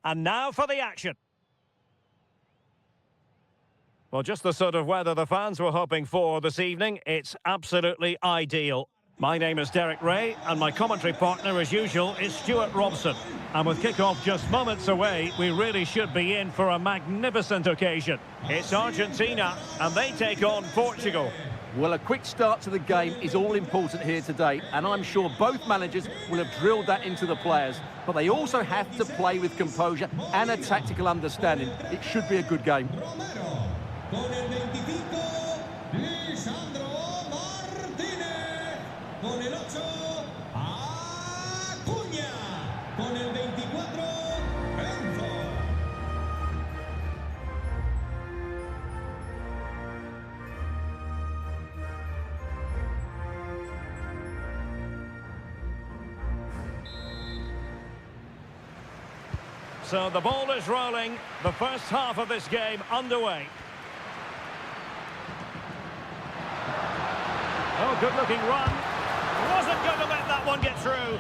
And now for the action. Well, just the sort of weather the fans were hoping for this evening. It's absolutely ideal. My name is Derek Ray, and my commentary partner, as usual, is Stuart Robson. And with kick-off just moments away, we really should be in for a magnificent occasion. It's Argentina, and they take on Portugal. Well, a quick start to the game is all important here today, and I'm sure both managers will have drilled that into the players. But they also have to play with composure and a tactical understanding. It should be a good game. Con el 25, Lisandro Martínez. Con el 8, Acuña. Con el 24, Enzo. So the ball is rolling. The first half of this game underway. Oh, good-looking run. Wasn't going to let that one get through.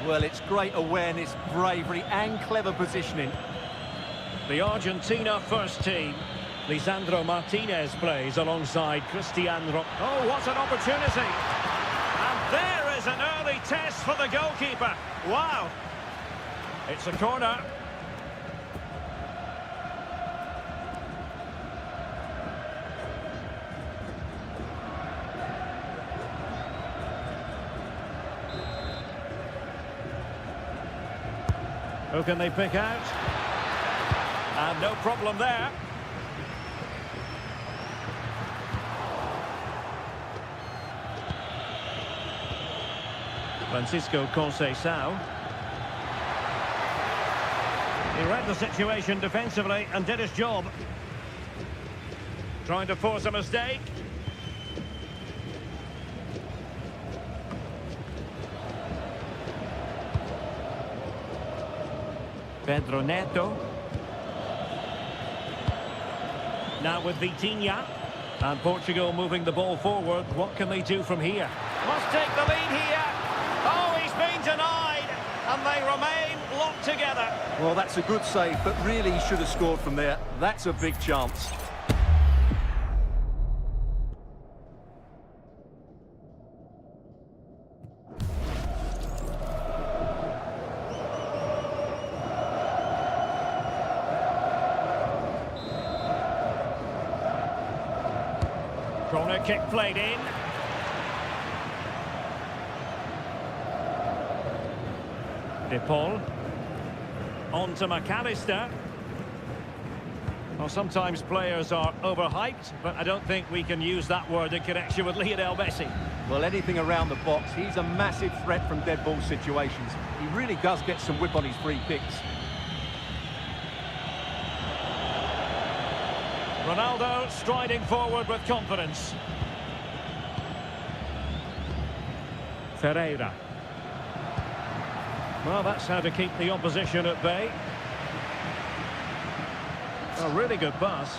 Well, it's great awareness, bravery and clever positioning. The Argentina first team. Lisandro Martinez plays alongside Cristiano. Oh, what an opportunity. And there is an early test for the goalkeeper. Wow. It's a corner. Who can they pick out? And no problem there. Francisco Conceição. He read the situation defensively and did his job. Trying to force a mistake. Pedro Neto. Now with Vitinha. And Portugal moving the ball forward. What can they do from here? Must take the lead here. Oh, he's been denied. And they remain locked together. Well, that's a good save, but really he should have scored from there. That's a big chance. Corner kick played in. De Paul. On to McAllister. Well, sometimes players are overhyped, but I don't think we can use that word in connection with Lionel Messi. Well, anything around the box, he's a massive threat from dead ball situations. He really does get some whip on his free kicks. Ronaldo striding forward with confidence. Ferreira. Well, that's how to keep the opposition at bay. A really good pass.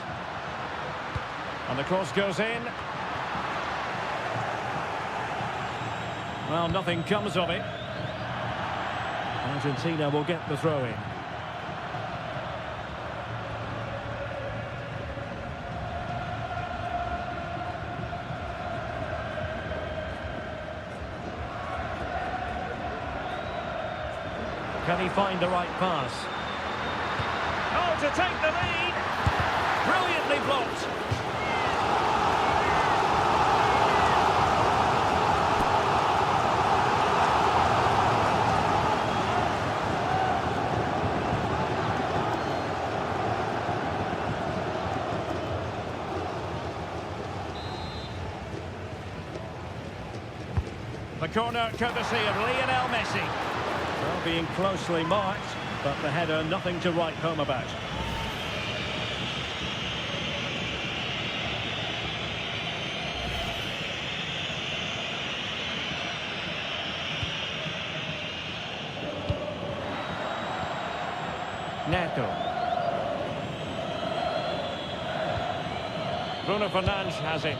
And the cross goes in. Well, nothing comes of it. Argentina will get the throw in. Can he find the right pass? Oh, to take the lead! Brilliantly blocked! The corner courtesy of Lionel Messi. Well, being closely marked, but the header nothing to write home about. Neto. Bruno Fernandes has it.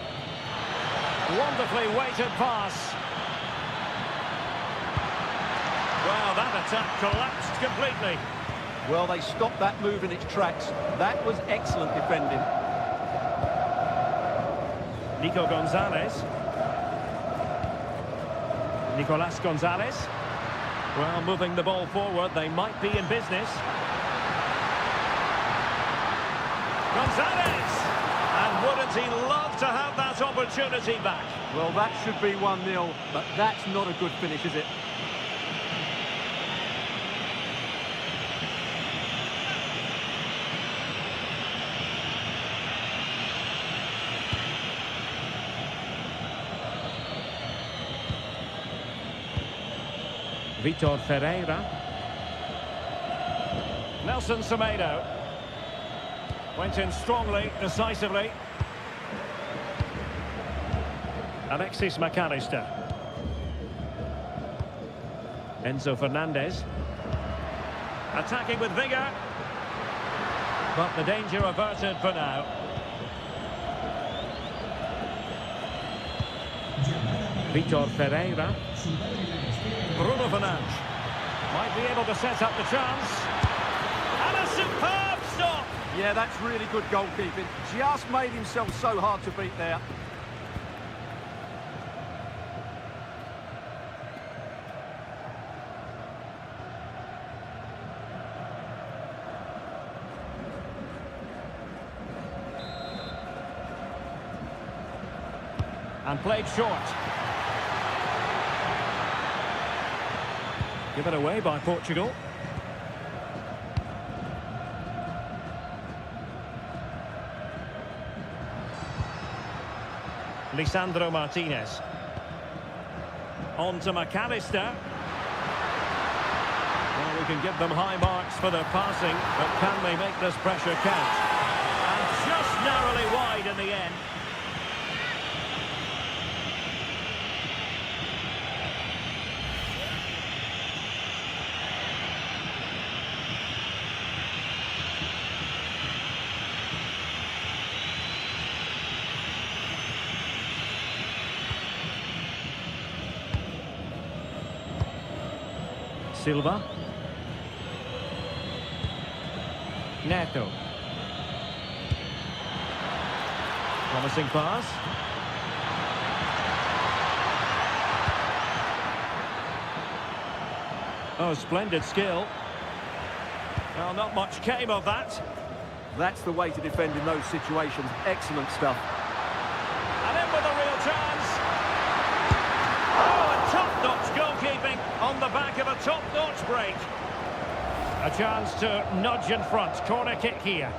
Wonderfully weighted pass. Well, that attack collapsed completely. Well, they stopped that move in its tracks. That was excellent defending. Nico Gonzalez. Nicolas Gonzalez. Well, moving the ball forward, they might be in business. Gonzalez! And wouldn't he love to have that opportunity back? Well, that should be 1-0, but that's not a good finish, is it? Vitor Ferreira. Nelson Semedo. Went in strongly, decisively. Alexis McAllister. Enzo Fernandez. Attacking with vigour. But the danger averted for now. Vitor Ferreira. Bruno Fernandes might be able to set up the chance. And a superb stop! Yeah, that's really good goalkeeping. Just made himself so hard to beat there. And played short. Given away by Portugal. Lisandro Martinez. On to McAllister. Well, we can give them high marks for their passing, but can they make this pressure count? And just narrowly wide in the end. Silva. Neto. Promising pass. Oh, splendid skill. Well, not much came of that. That's the way to defend in those situations. Excellent stuff. And in with a real chance. Oh, a top-notch goalkeeping on the back of a top-notch break. A chance to nudge in front. Corner kick here.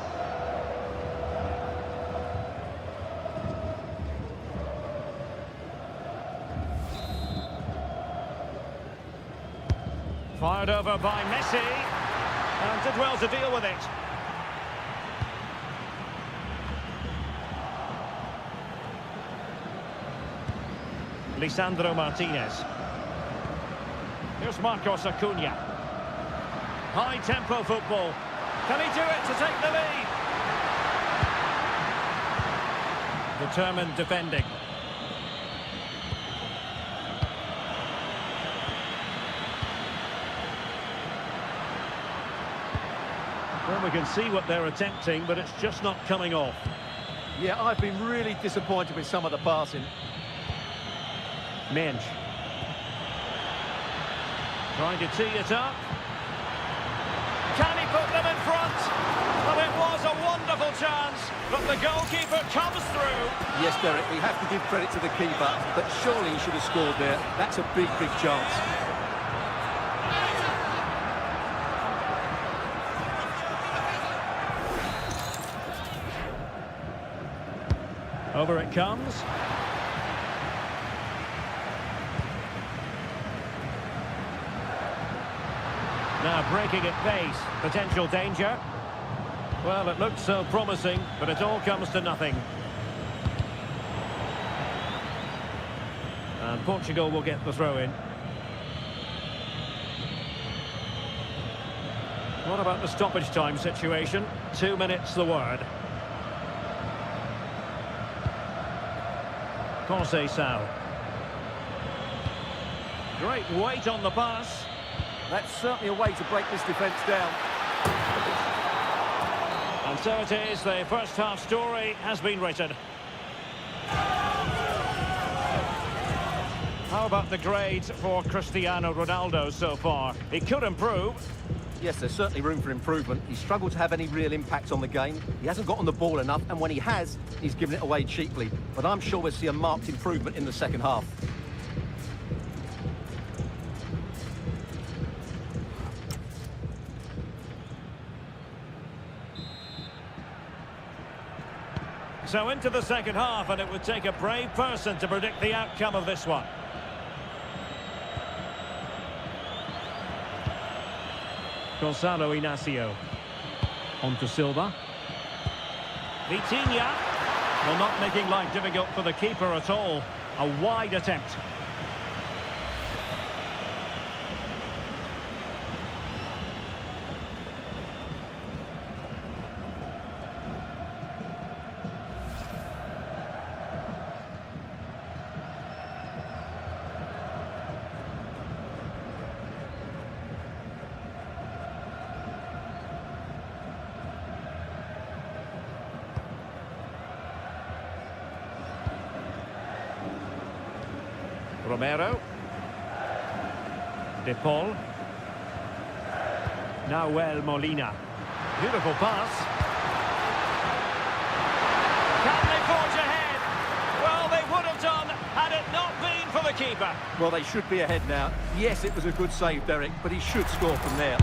Fired over by Messi. And did well to deal with it. Lisandro Martinez. Here's Marcos Acuna. High-tempo football. Can he do it to take the lead? Determined defending. Well, we can see what they're attempting, but it's just not coming off. Yeah, I've been really disappointed with some of the passing. Mensch. Trying to tee it up. Can he put them in front? Well, it was a wonderful chance, but the goalkeeper comes through. Yes, Derek, we have to give credit to the keeper, but surely he should have scored there. That's a big, big chance. Over it comes. Now breaking at pace. Potential danger. Well, it looked so promising, but it all comes to nothing. And Portugal will get the throw in. What about the stoppage time situation? 2 minutes the word. Conceição. Great weight on the pass. That's certainly a way to break this defence down. So it is, the first half story has been written. How about the grades for Cristiano Ronaldo so far? He could improve. Yes, there's certainly room for improvement. He's struggled to have any real impact on the game. He hasn't got on the ball enough, and when he has, he's given it away cheaply. But I'm sure we'll see a marked improvement in the second half. So into the second half, and it would take a brave person to predict the outcome of this one. Gonzalo Inacio. On to Silva. Vitinha. Well, not making life difficult for the keeper at all. A wide attempt. Romero. De Paul. Nahuel Molina. Beautiful pass. Can they forge ahead? Well, they would have done had it not been for the keeper. Well, they should be ahead now. Yes, it was a good save, Derek, but he should score from there.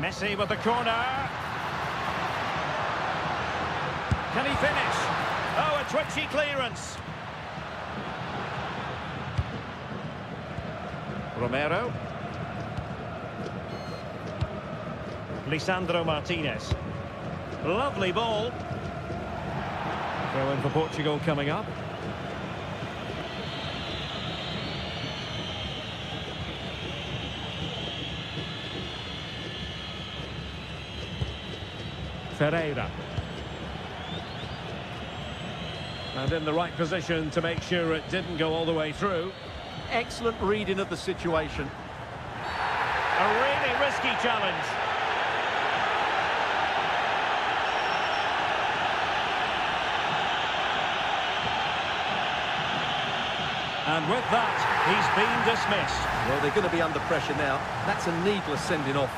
Messi with the corner. Can he finish? Oh, a twitchy clearance. Romero. Lisandro Martinez. Lovely ball. Throw in for Portugal coming up. Ferreira. And in the right position to make sure it didn't go all the way through. Excellent reading of the situation. A really risky challenge. And with that, he's been dismissed. Well, they're going to be under pressure now. That's a needless sending off.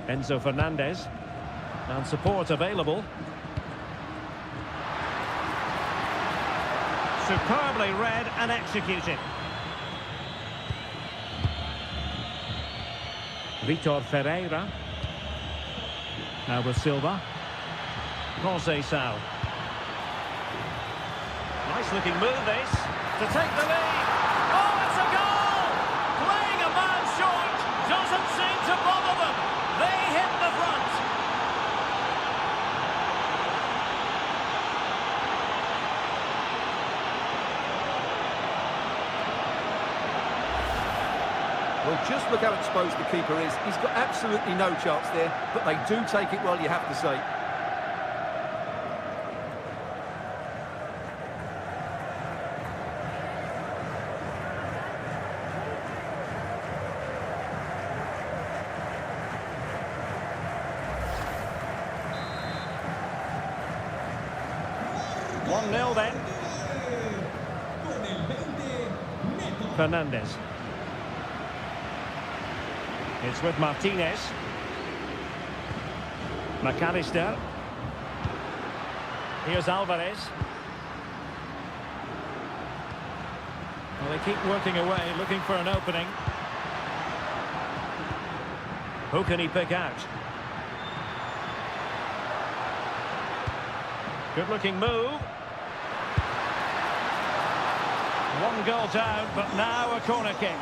Enzo Fernandez. And support available. Superbly read and executed. Vitor Ferreira. Now with Silva. Conceição. Nice looking move this. To take the lead. Oh, it's a goal! Playing a man short doesn't seem to bother them. They hit the front. Well, just look how exposed the keeper is. He's got absolutely no chance there, but they do take it well, you have to say. One 0 then. Fernandez. It's with Martinez. McAllister. Here's Alvarez. Well, they keep working away, looking for an opening. Who can he pick out? Good-looking move. One goal down, but now a corner kick.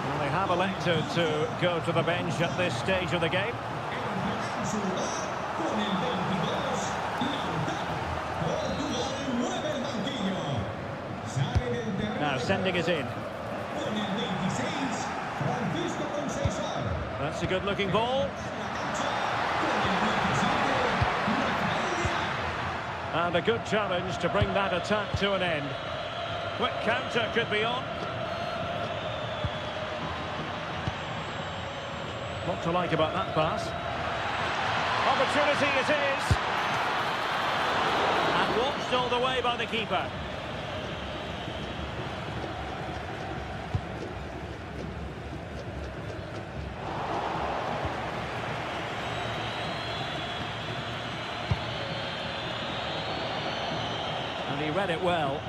Well, they have elected to go to the bench at this stage of the game. En su lugar, con el 22, Portugal mueve el banquillo. Sale del terreno. Now sending it in. Con el 26, Francisco Conceição. That's a good-looking ball. And a good challenge to bring that attack to an end. Quick counter could be on. What to like about that pass? Opportunity it is. And watched all the way by the keeper. And he read it well.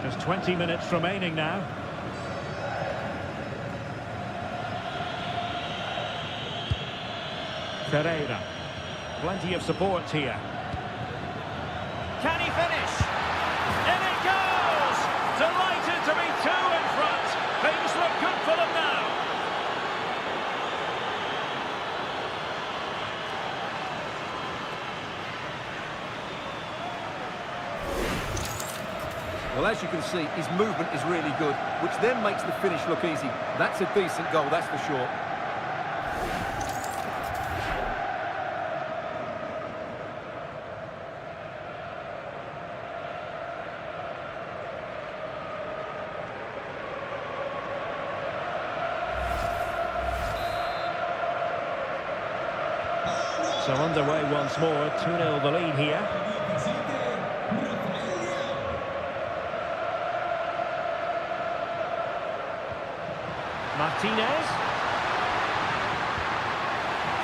Just 20 minutes remaining now. Ferreira. Plenty of support here. Can he finish? In it goes! Delighted to be two in front. Things look good for them now. Well, as you can see, his movement is really good, which then makes the finish look easy. That's a decent goal, that's for sure. So underway once more, 2-0 the lead here. Martinez.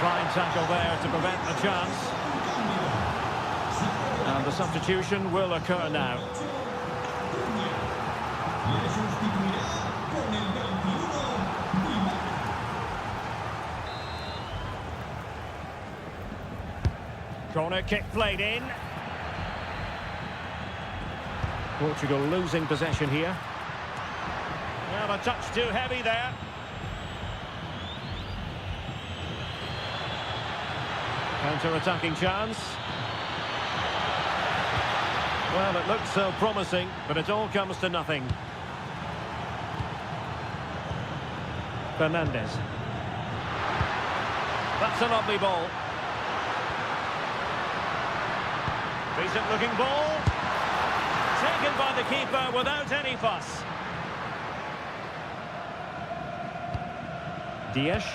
Fine tackle there to prevent the chance. And the substitution will occur now. Corner kick played in. Portugal losing possession here. Well, a touch too heavy there. Counter-attacking chance. Well, it looked so promising, but it all comes to nothing. Fernandez. That's a lovely ball. Decent looking ball. Taken by the keeper without any fuss. Dias.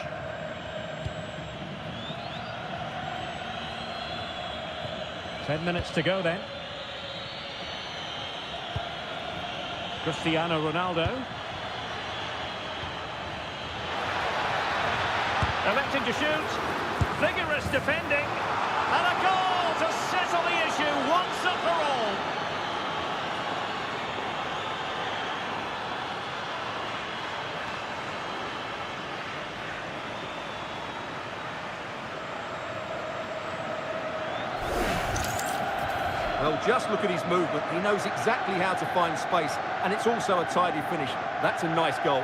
Ten minutes to go then. Cristiano Ronaldo. Electing to shoot. Vigorous defending. And a goal to settle the issue once and for all. Well, just look at his movement. He knows exactly how to find space, and it's also a tidy finish. That's a nice goal.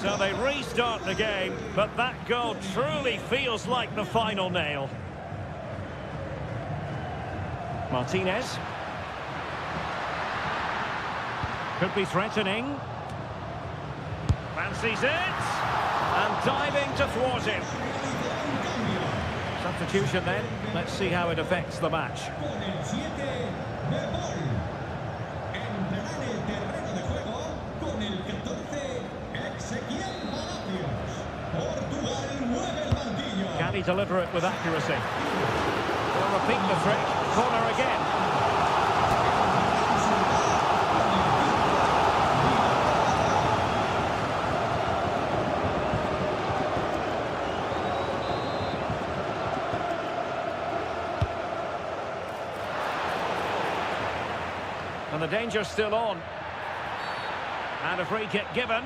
So they restart the game, but that goal truly feels like the final nail. Martinez. Could be threatening. Fancies it. And diving to thwart him. Substitution then. Let's see how it affects the match. Can he deliver it with accuracy? We'll repeat the trick. Corner again. And the danger's still on. And a free kick given.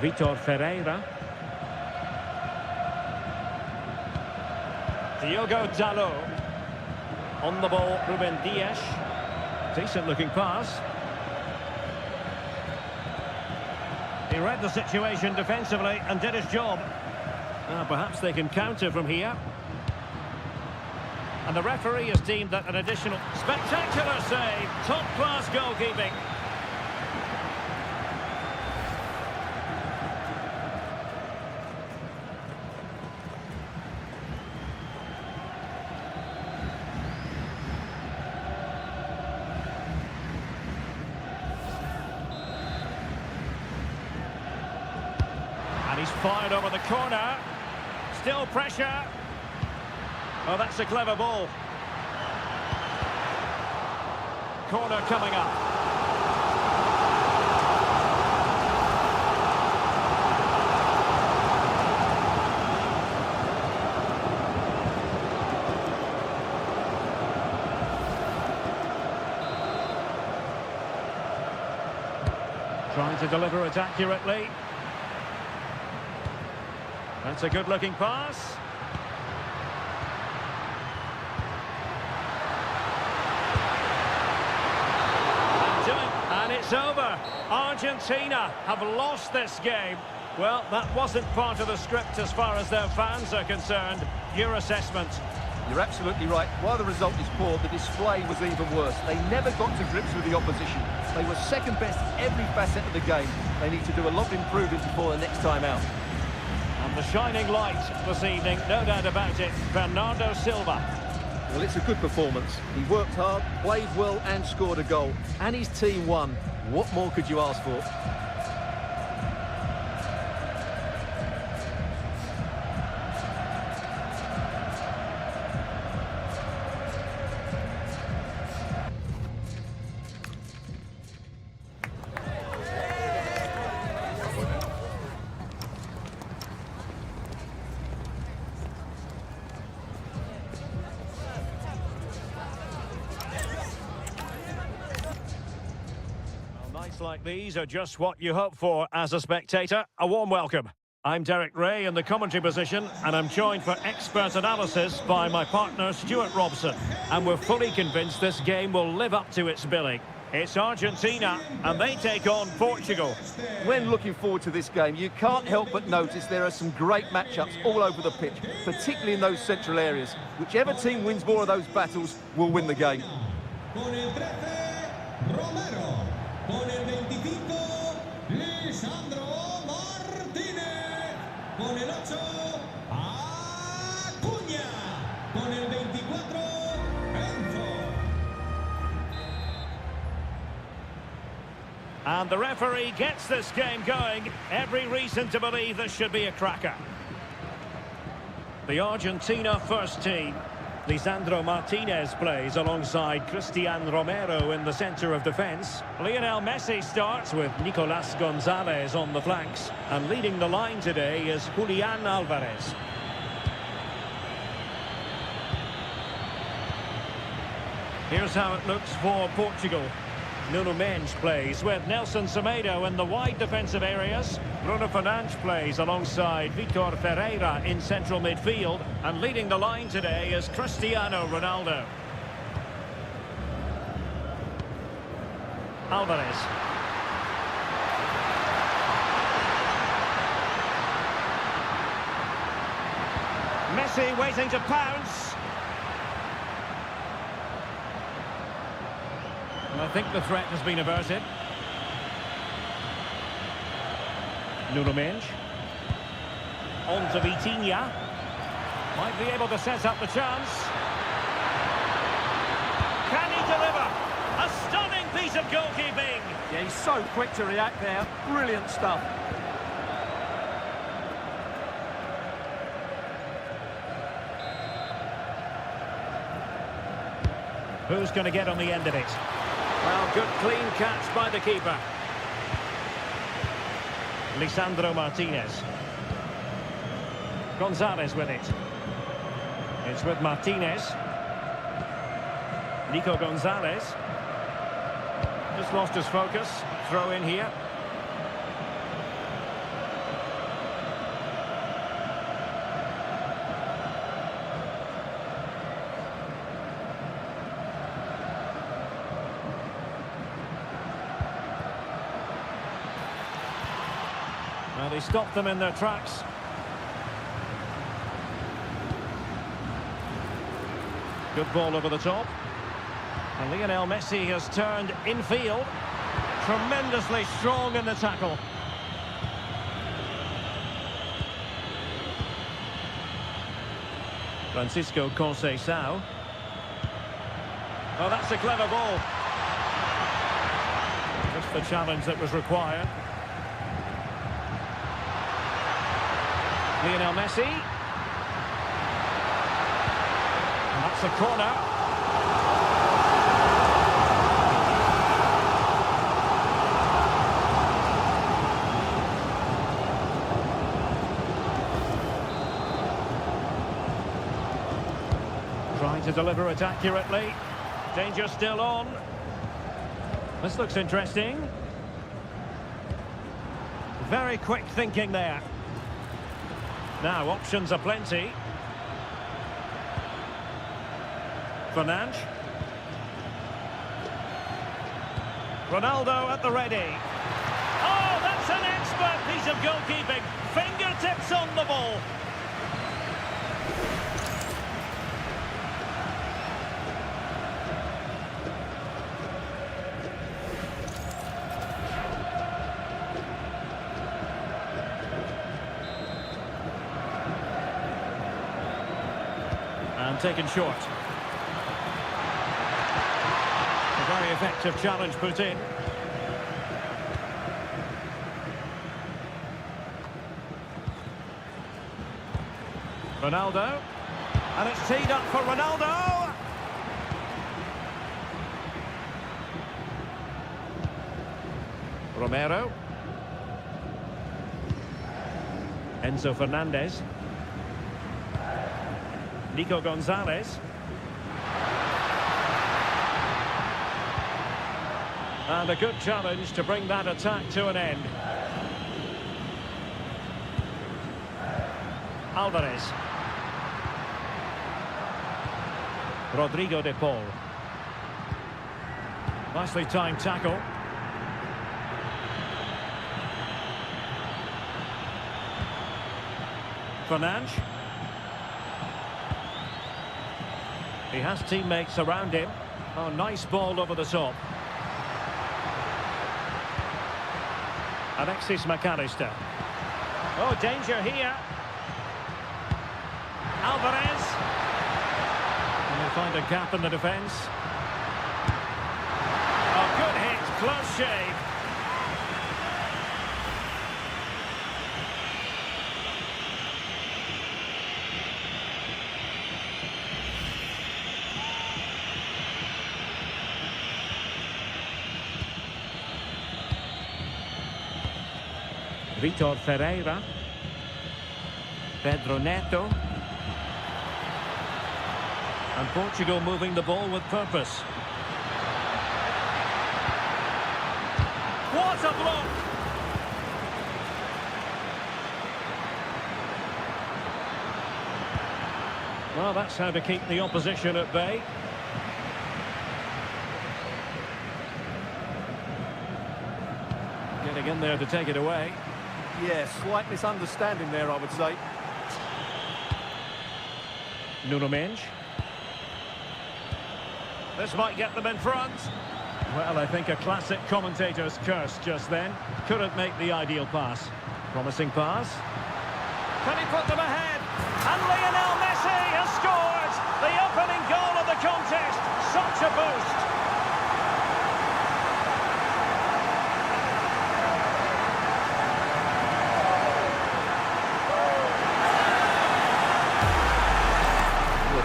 Vitor Ferreira. Diogo Dalot. On the ball, Ruben Dias. Decent looking pass. He read the situation defensively and did his job. Perhaps they can counter from here. And the referee has deemed that an additional spectacular save. Top-class goalkeeping. He's fired over the corner. Still pressure. Oh, that's a clever ball. Corner coming up. Trying to deliver it accurately. That's a good-looking pass. And it's over. Argentina have lost this game. Well, that wasn't part of the script as far as their fans are concerned. Your assessment? You're absolutely right. While the result is poor, the display was even worse. They never got to grips with the opposition. They were second best in every facet of the game. They need to do a lot of improving before the next time out. And the shining light this evening, no doubt about it, Bernardo Silva. Well, it's a good performance. He worked hard, played well and scored a goal. And his team won. What more could you ask for? Like these are just what you hope for as a spectator. A warm welcome. I'm Derek Ray in the commentary position, and I'm joined for expert analysis by my partner Stuart Robson. And we're fully convinced this game will live up to its billing. It's Argentina, and they take on Portugal. When looking forward to this game, you can't help but notice there are some great matchups all over the pitch, particularly in those central areas. Whichever team wins more of those battles will win the game. Con el 13, Romero. Con el 25, Lisandro Martínez. Con el 8, Acuña. Con el 24, Enzo. And the referee gets this game going. Every reason to believe this should be a cracker. The Argentina first team. Lisandro Martinez plays alongside Cristian Romero in the centre of defence. Lionel Messi starts with Nicolas Gonzalez on the flanks. And leading the line today is Julian Alvarez. Here's how it looks for Portugal. Nuno Mendes plays with Nelson Semedo in the wide defensive areas. Bruno Fernandes plays alongside Vitor Ferreira in central midfield. And leading the line today is Cristiano Ronaldo. Alvarez. Messi waiting to pounce. And I think the threat has been averted. Nuno Mendes. On to Vitinha. Might be able to set up the chance. Can he deliver? A stunning piece of goalkeeping. Yeah, he's so quick to react there. Brilliant stuff. Who's going to get on the end of it? Well, good clean catch by the keeper. Lisandro Martinez. Gonzalez with it. It's with Martinez. Nico Gonzalez. Just lost his focus. Throw in here. Well, he stopped them in their tracks. Good ball over the top. And Lionel Messi has turned infield. Tremendously strong in the tackle. Francisco Conceição. Oh, that's a clever ball. Just the challenge that was required. Lionel Messi. And that's a corner. Trying to deliver it accurately. Danger still on. This looks interesting. Very quick thinking there. Now, options are plenty. Fernandes. Ronaldo at the ready. Oh, that's an expert piece of goalkeeping. Fingertips on the ball. And taken short. A very effective challenge put in. Ronaldo. And it's teed up for Ronaldo. Romero. Enzo Fernandez. Nico Gonzalez. And a good challenge to bring that attack to an end. Alvarez. Rodrigo de Paul. Nicely timed tackle. Fernandes. He has teammates around him. Oh, nice ball over the top. Alexis McAllister. Oh, danger here. Alvarez. And they find a gap in the defence. Oh, good hit. Close shave. Vitor Ferreira. Pedro Neto. And Portugal moving the ball with purpose. What a block! Well, that's how to keep the opposition at bay. Getting in there to take it away. Yeah, slight misunderstanding there, I would say. Nuno Mendes. This might get them in front. Well, I think a classic commentator's curse just then. Couldn't make the ideal pass. Promising pass. Can he put them ahead? And Lionel Messi has scored! The opening goal of the contest. Such a boost.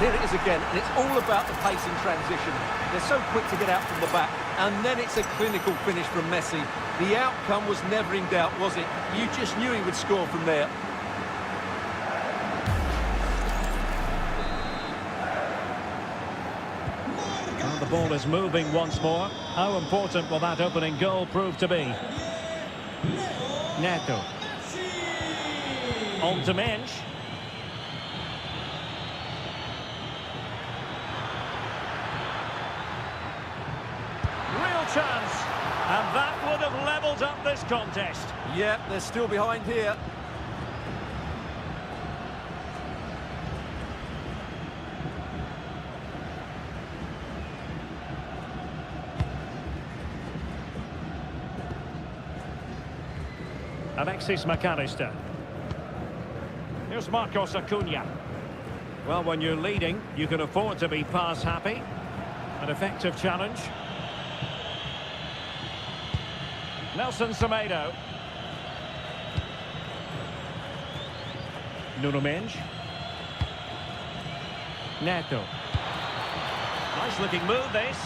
Here it is again, and it's all about the pace in transition. They're so quick to get out from the back, and then it's a clinical finish from Messi. The outcome was never in doubt, was it? You just knew he would score from there. Well, the ball is moving once more. How important will that opening goal prove to be? Neto. On to Mensch. Real chance. And that would have levelled up this contest. Yeah, they're still behind here. Alexis McAllister. Here's Marcos Acuna. Well, when you're leading, you can afford to be pass happy. An effective challenge. Nelson Semedo. Nuno Mensch. Neto. Nice looking move this.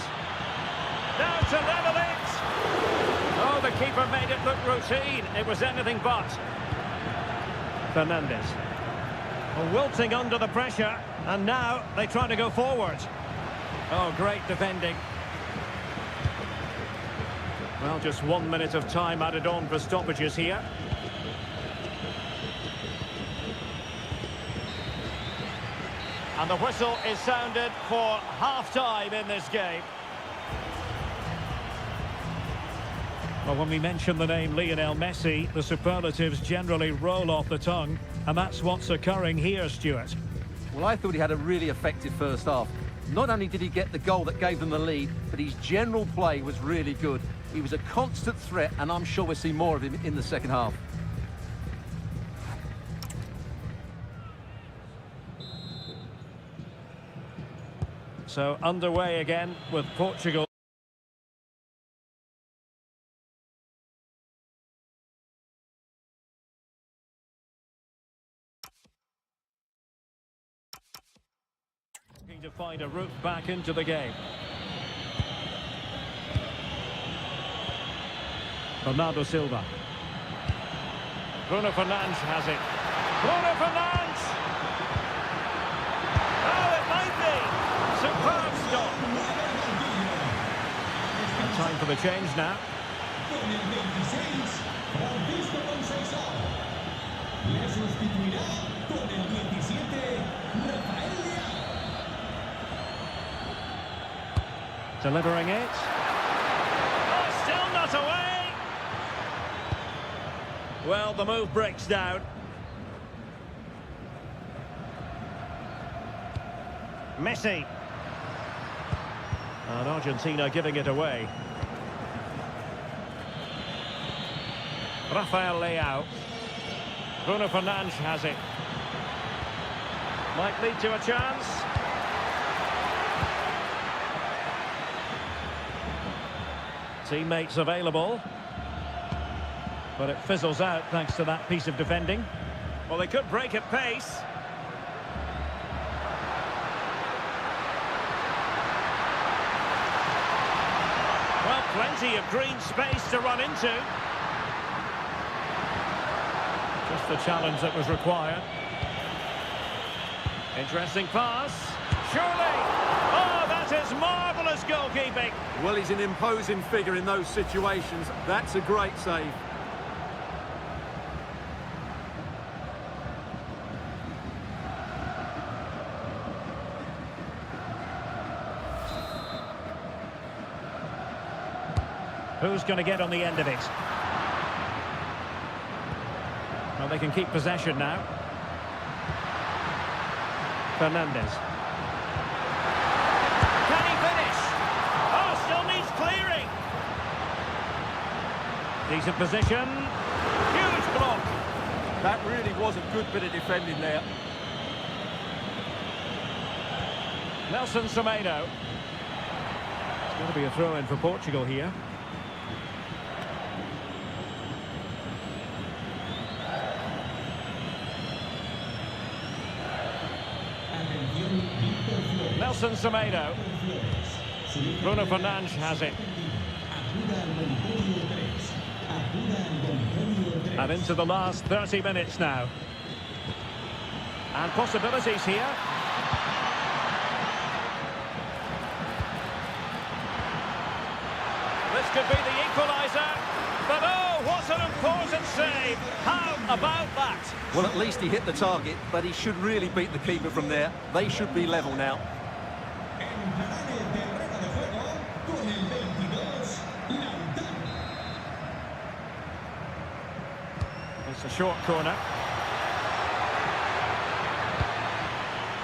Now to level it. Oh, the keeper made it look routine. It was anything but. Fernandes. Wilting under the pressure. And now they try to go forward. Oh, great defending. Well, just 1 minute of time added on for stoppages here. And the whistle is sounded for half-time in this game. Well, when we mention the name Lionel Messi, the superlatives generally roll off the tongue, and that's what's occurring here, Stuart. Well, I thought he had a really effective first half. Not only did he get the goal that gave them the lead, but his general play was really good. He was a constant threat, and I'm sure we'll see more of him in the second half. So underway again with Portugal. Looking to find a route back into the game. Bernardo Silva. Bruno Fernandes has it. Bruno Fernandes! Oh, it might be! Superb stop. And time for the change now. Con el 26, Francisco Conceição. Le sustituirá con el 17, Rafael Leao. Delivering it. Oh, still not away! Well, the move breaks down. Messi. And Argentina giving it away. Rafael Leao. Bruno Fernandes has it. Might lead to a chance. Teammates available. But it fizzles out thanks to that piece of defending. Well, they could break at pace. Well, plenty of green space to run into. Just the challenge that was required. Interesting pass. Surely! Oh, that is marvellous goalkeeping. Well, he's an imposing figure in those situations. That's a great save. Who's going to get on the end of it? Well, they can keep possession now. Fernandes. Can he finish? Oh, still needs clearing. Decent position. Huge block. That really was a good bit of defending there. Nelson Semedo. It's going to be a throw-in for Portugal here. Atención, Nelson Semedo. Bruno Fernandes has it. And into the last 30 minutes now. And possibilities here. This could be the equaliser. But oh, what an important save. How about that? Well, at least he hit the target, but he should really beat the keeper from there. They should be level now. It's a short corner.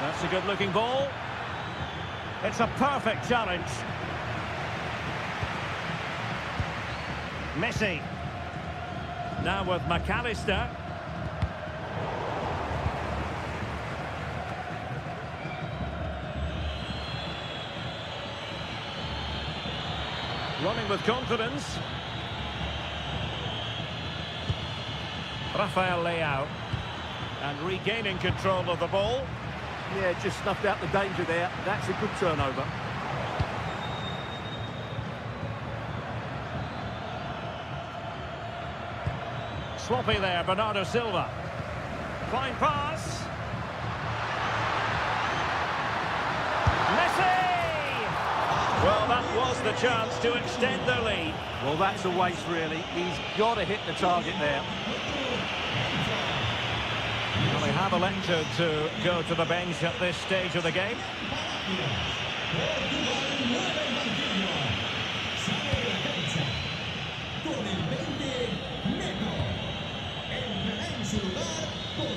That's a good-looking ball. It's a perfect challenge. Messi. Now with McAllister. Running with confidence. Rafael Leao. And regaining control of the ball. Yeah, just snuffed out the danger there. That's a good turnover. Sloppy there, Bernardo Silva. Fine pass. Messi! Well, that was the chance to extend the lead. Well, that's a waste, really. He's got to hit the target there. Well, they have elected to go to the bench at this stage of the game.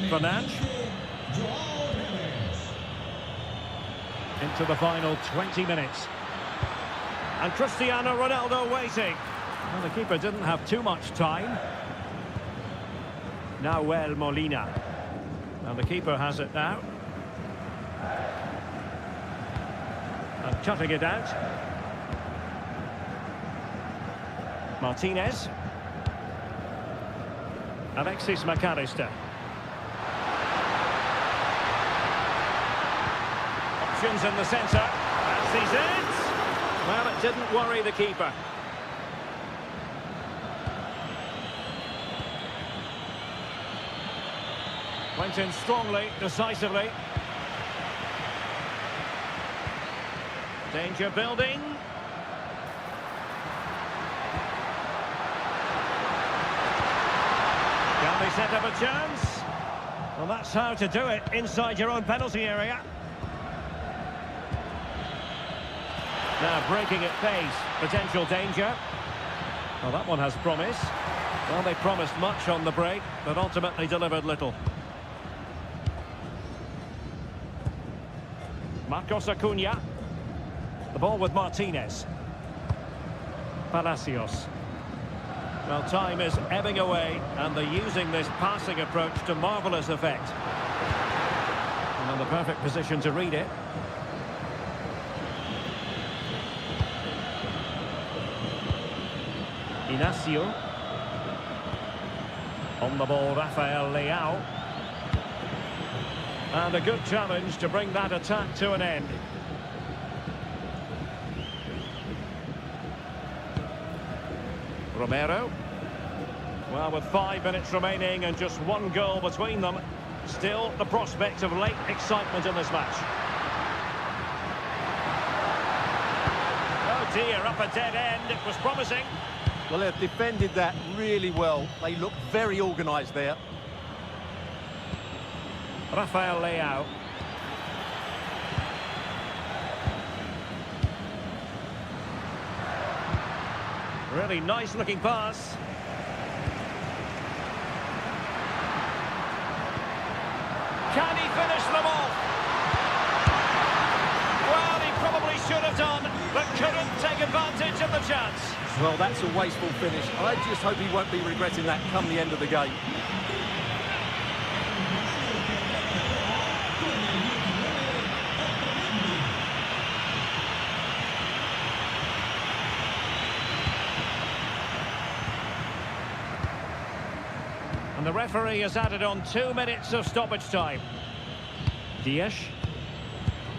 Fernandes. Into the final 20 minutes. And Cristiano Ronaldo waiting. Well, the keeper didn't have too much time. Nahuel Molina. And the keeper has it now. And cutting it out. Martinez. Alexis McAllister. Options in the centre. That's his it. Well, it didn't worry the keeper. Went in strongly, decisively. Danger building. Can they set up a chance? Well, that's how to do it inside your own penalty area. Now breaking at pace, potential danger. Well, that one has promise. Well, they promised much on the break, but ultimately delivered little. Marcos Acuna. The ball with Martinez. Palacios. Well, time is ebbing away, and they're using this passing approach to marvellous effect. And in the perfect position to read it. Inacio. On the ball, Rafael Leao. And a good challenge to bring that attack to an end. Romero. Well, with 5 minutes remaining and just one goal between them, still the prospect of late excitement in this match. Oh dear, up a dead end. It was promising. Well, they've defended that really well. They look very organised there. Rafael Leao. Really nice looking pass. Can he finish them off? Well, he probably should have done, but couldn't take advantage of the chance. Well, that's a wasteful finish. I just hope he won't be regretting that come the end of the game. And the referee has added on 2 minutes of stoppage time. Dias.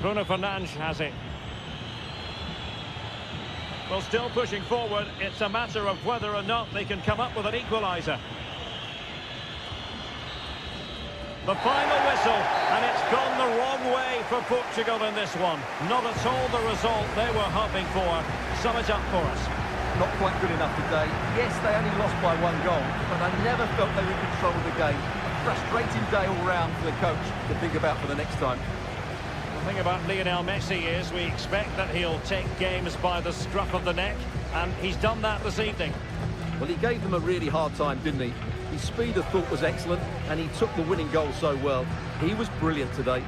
Bruno Fernandes has it. Well, still pushing forward. It's a matter of whether or not they can come up with an equaliser. The final whistle, and it's gone the wrong way for Portugal in this one. Not at all the result they were hoping for. Sum it up for us. Not quite good enough today. Yes, they only lost by 1 goal, but I never felt they were in control of the game. A frustrating day all round for the coach to think about for the next time. The thing about Lionel Messi is we expect that he'll take games by the scruff of the neck, and he's done that this evening. Well, he gave them a really hard time, didn't he? His speed of thought was excellent, and he took the winning goal so well. He was brilliant today.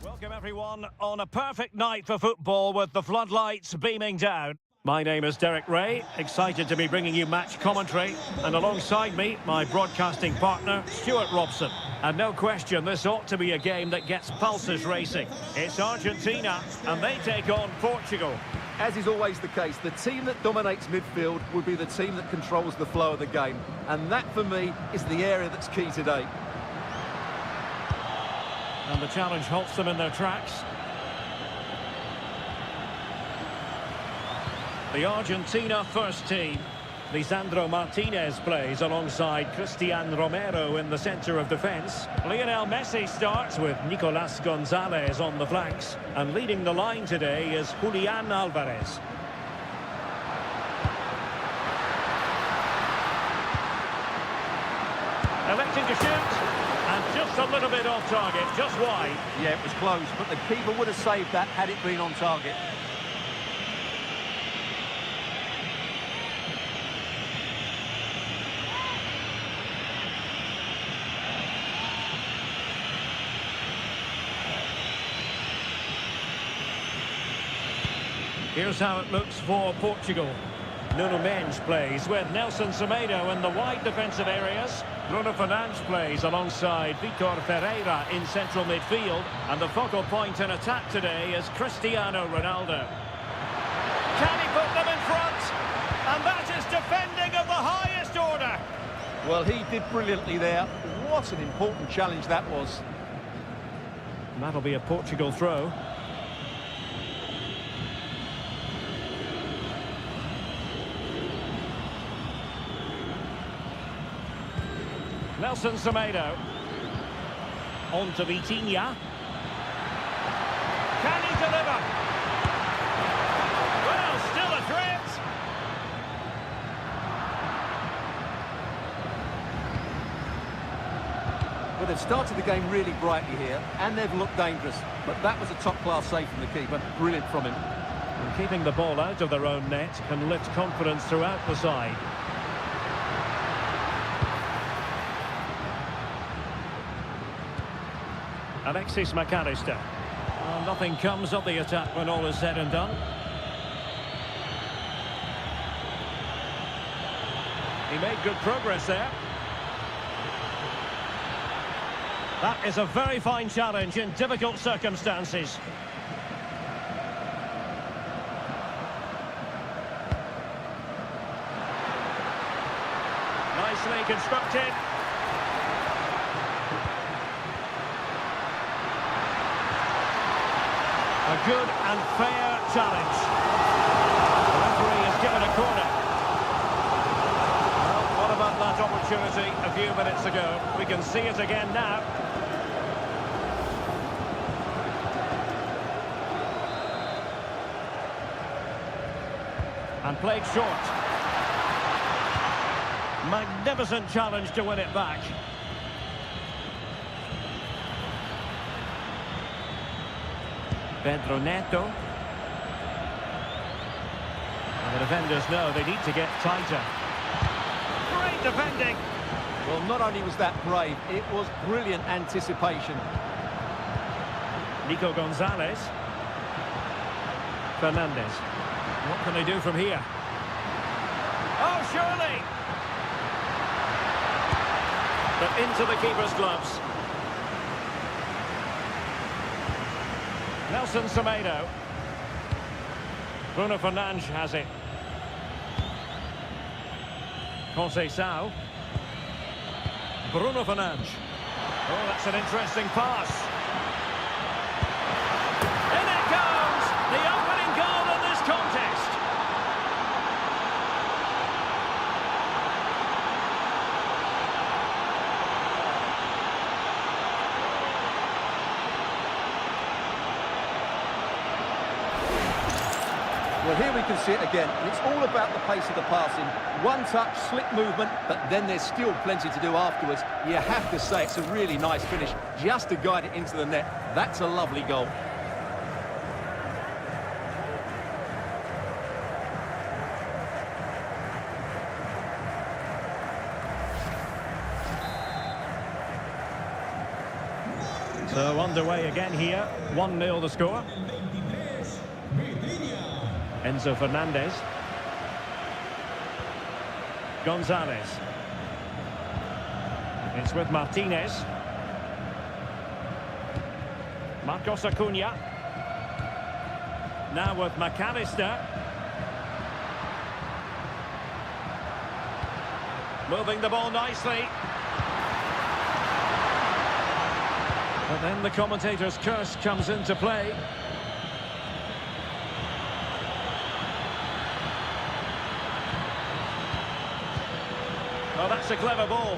Welcome everyone on a perfect night for football with the floodlights beaming down. My name is Derek Ray, excited to be bringing you match commentary, and alongside me, my broadcasting partner, Stuart Robson. And no question, this ought to be a game that gets pulses racing. It's Argentina, and they take on Portugal. As is always the case, the team that dominates midfield will be the team that controls the flow of the game. And that, for me, is the area that's key today. And the challenge halts them in their tracks. The Argentina first team. Lisandro Martinez plays alongside Cristian Romero in the centre of defence. Lionel Messi starts with Nicolas Gonzalez on the flanks. And leading the line today is Julian Alvarez. Electing to shoot. And just a little bit off target, just wide. Yeah, it was close, but the keeper would have saved that had it been on target. Here's how it looks for Portugal. Nuno Mendes plays with Nelson Semedo in the wide defensive areas. Bruno Fernandes plays alongside Vitor Ferreira in central midfield. And the focal point in attack today is Cristiano Ronaldo. Can he put them in front? And that is defending of the highest order. Well, he did brilliantly there. What an important challenge that was. And that'll be a Portugal throw. Nelson Semedo. On to Vitinha. Can he deliver? Well, still a threat. Well, they've started the game really brightly here, and they've looked dangerous. But that was a top-class save from the keeper. Brilliant from him. And keeping the ball out of their own net can lift confidence throughout the side. Alexis McAllister. Well, nothing comes of the attack when all is said and done. He made good progress there. That is a very fine challenge in difficult circumstances. Nicely constructed. A good and fair challenge. The referee has given a corner. Well, what about that opportunity a few minutes ago? We can see it again now. And played short. Magnificent challenge to win it back. Pedro Neto. And the defenders know they need to get tighter. Great defending. Well, not only was that brave, it was brilliant anticipation. Nico Gonzalez. Fernandes. What can they do from here? Oh, surely! But into the keeper's gloves. Nelson Semedo. Bruno Fernandes has it. Conceição. Bruno Fernandes. Oh, that's an interesting pass. In it goes! The opening goal in this contest. Well, here we can see it again, and it's all about the pace of the passing. One touch, slick movement, but then there's still plenty to do afterwards. You have to say it's a really nice finish, just to guide it into the net. That's a lovely goal. So underway again here, 1-0 the score. Enzo Fernandez. Gonzalez. It's with Martinez. Marcos Acuna. Now with McAllister. Moving the ball nicely. But then the commentator's curse comes into play. Oh, that's a clever ball.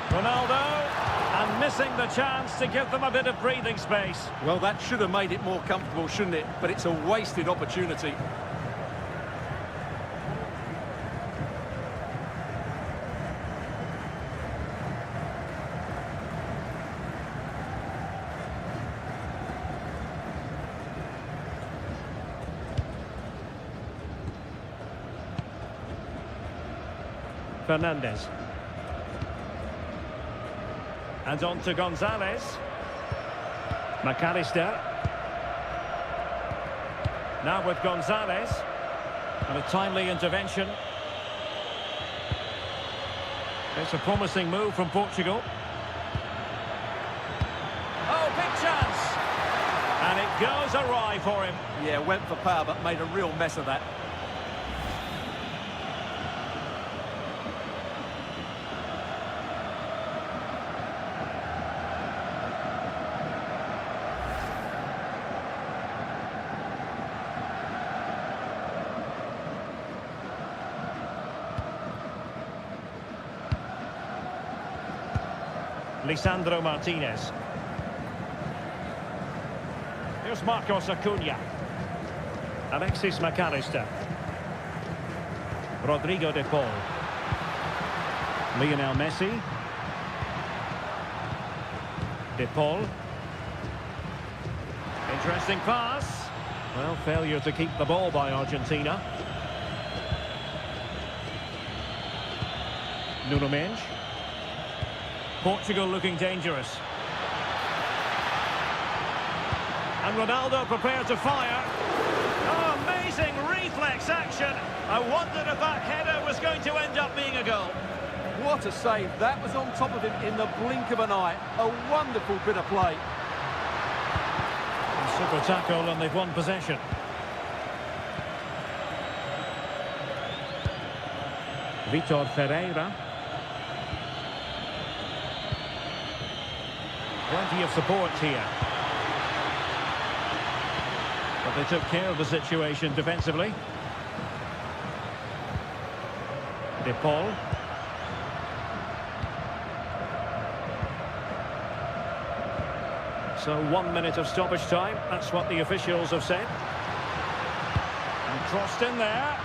Ronaldo, and missing the chance to give them a bit of breathing space. Well, that should have made it more comfortable, shouldn't it? But it's a wasted opportunity. Fernandez. And on to Gonzalez. McAllister. Now with Gonzalez. And a timely intervention. It's a promising move from Portugal. Oh, big chance! And it goes awry for him. Yeah, went for power, but made a real mess of that. Lisandro Martinez. Here's Marcos Acuna. Alexis McAllister. Rodrigo de Paul. Lionel Messi. De Paul. Interesting pass. Well, failure to keep the ball by Argentina. Nuno Mendes. Portugal looking dangerous. And Ronaldo prepared to fire. Oh, amazing reflex action. I wondered if that header was going to end up being a goal. What a save. That was on top of him in the blink of an eye. A wonderful bit of play. Super tackle, and they've won possession. Vitor Ferreira. Plenty of support here. But they took care of the situation defensively. De Paul. So 1 minute of stoppage time. That's what the officials have said. And crossed in there.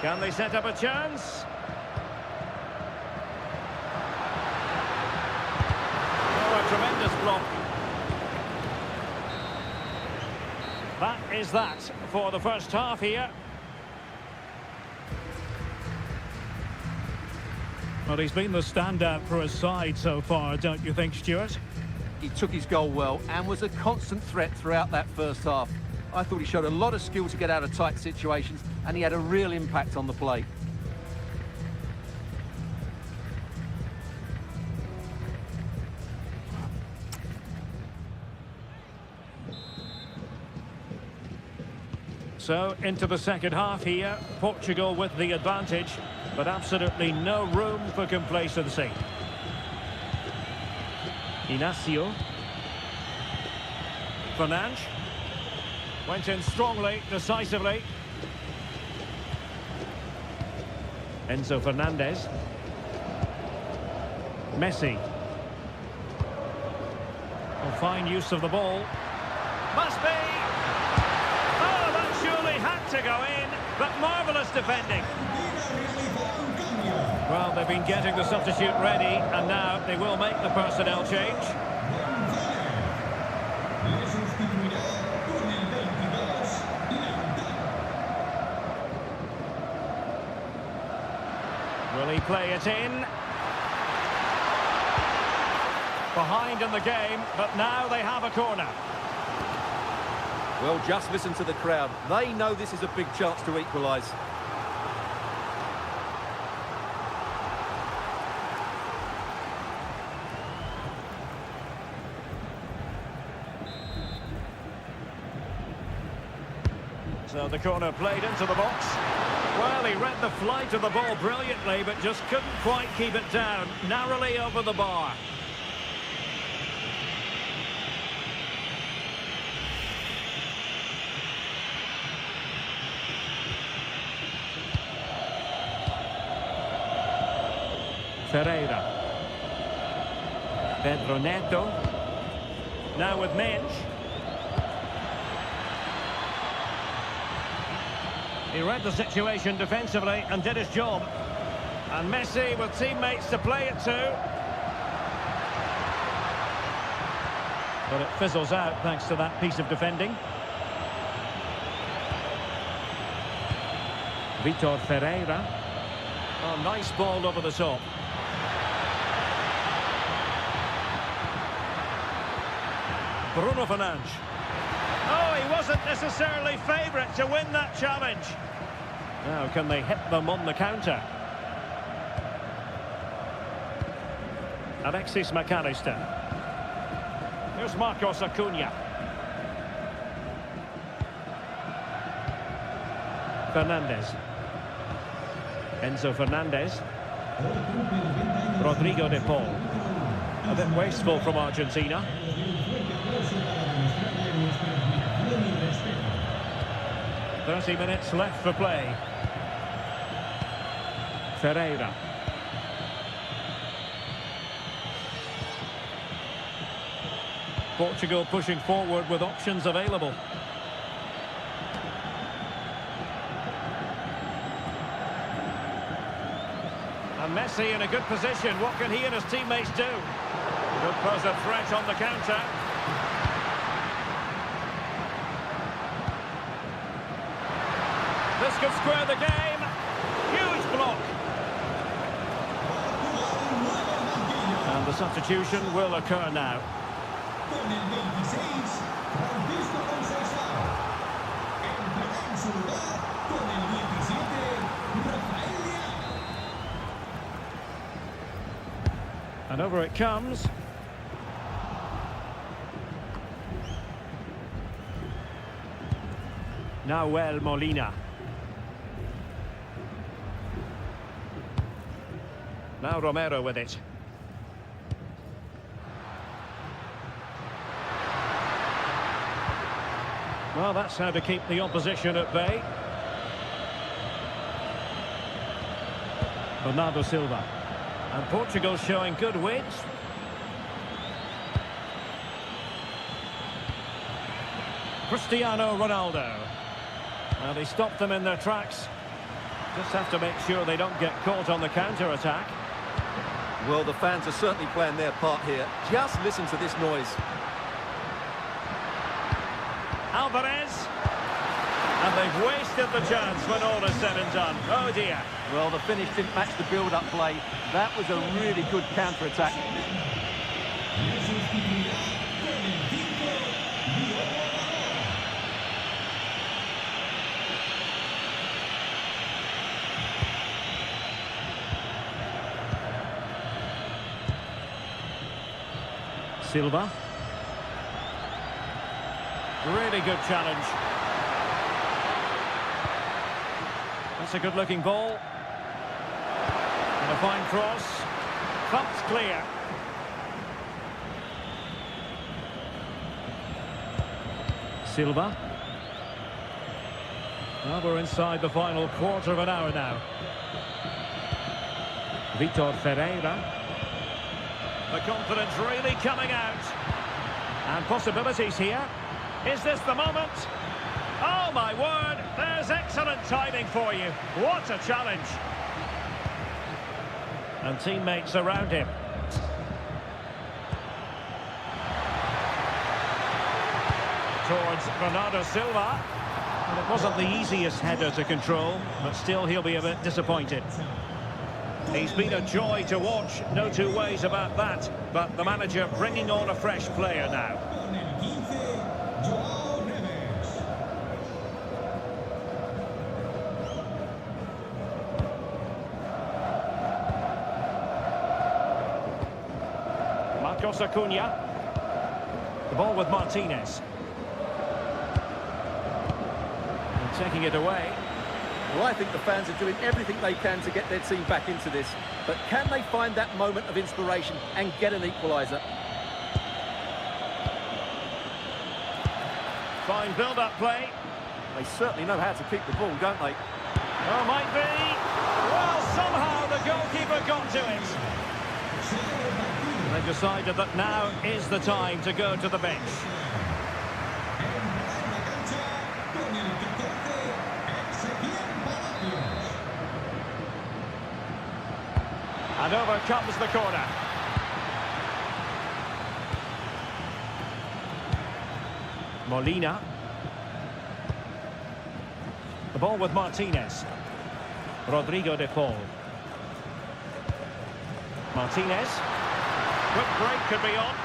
Can they set up a chance? Tremendous block. That is that for the first half here. Well, he's been the standout for his side so far, don't you think, Stuart? He took his goal well and was a constant threat throughout that first half. I thought he showed a lot of skill to get out of tight situations, and he had a real impact on the play. So, into the second half here. Portugal with the advantage, but absolutely no room for complacency. Inacio. Fernandes. Went in strongly, decisively. Enzo Fernandez. Messi. Fine use of the ball. Must be! Oh, that surely had to go in, but marvellous defending. Well, they've been getting the substitute ready, and now they will make the personnel change. Will he play it in? Behind in the game, but now they have a corner. Well, just listen to the crowd. They know this is a big chance to equalise. So the corner played into the box. Well, he read the flight of the ball brilliantly, but just couldn't quite keep it down. Narrowly over the bar. Ferreira. Pedro Neto. Now with Mensch. He read the situation defensively and did his job. And Messi with teammates to play it to. But it fizzles out thanks to that piece of defending. Vitor Ferreira. Oh, nice ball over the top. Bruno Fernandes. Oh, he wasn't necessarily favourite to win that challenge. Now, can they hit them on the counter? Alexis McAllister. Here's Marcos Acuna. Fernandes. Enzo Fernandez. Rodrigo de Paul. A bit wasteful from Argentina. 30 minutes left for play. Ferreira. Portugal pushing forward with options available. And Messi in a good position. What can he and his teammates do? Could pose a threat on the counter. This could square the game. Huge block. And the substitution will occur now. Con el 26, Francisco Conceição. Entrará en su lugar con el 17, Rafael Leao. And over it comes. Nahuel Molina. Now Romero with it. Well, that's how to keep the opposition at bay. Bernardo Silva. And Portugal showing good wits. Cristiano Ronaldo. Well, they stopped them in their tracks. Just have to make sure they don't get caught on the counter-attack. Well, the fans are certainly playing their part here. Just listen to this noise. Alvarez. And they've wasted the chance when all is said and done. Oh dear. Well, the finish didn't match the build-up play. That was a really good counter-attack. Silva. Really good challenge. That's a good-looking ball. And a fine cross. Thumped clear. Silva. Well, we're inside the final quarter of an hour now. Vitor Ferreira. The confidence really coming out. And possibilities here. Is this the moment? Oh, my word. There's excellent timing for you. What a challenge. And teammates around him. Towards Bernardo Silva. And it wasn't the easiest header to control, but still he'll be a bit disappointed. He's been a joy to watch, no two ways about that. But the manager bringing on a fresh player now. Marcos Acuna. The ball with Martinez. And taking it away. Well, I think the fans are doing everything they can to get their team back into this. But can they find that moment of inspiration and get an equaliser? Fine build-up play. They certainly know how to keep the ball, don't they? Oh, might be. Well, somehow the goalkeeper got to it. They've decided that now is the time to go to the bench. And over comes the corner. Molina. The ball with Martinez. Rodrigo de Paul. Martinez. Quick break could be on.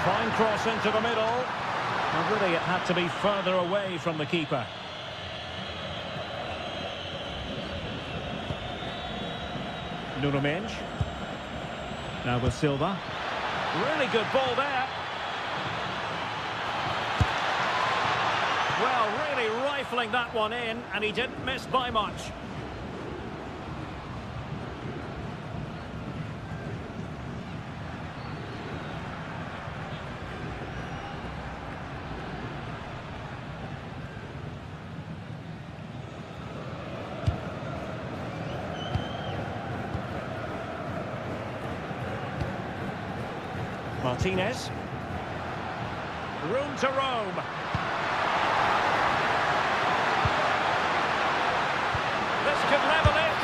Fine cross into the middle. And really it had to be further away from the keeper. Nuno Mendes. Now with Silva. Really good ball there. Well, really rifling that one in, and he didn't miss by much. Martinez. Room to roam. This could level it,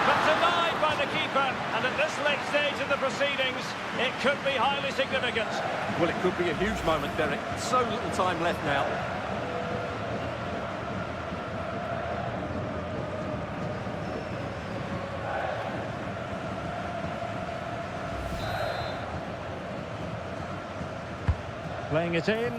but denied by the keeper. And at this late stage of the proceedings, it could be highly significant. Well, it could be a huge moment, Derek. So little time left now. Playing it in.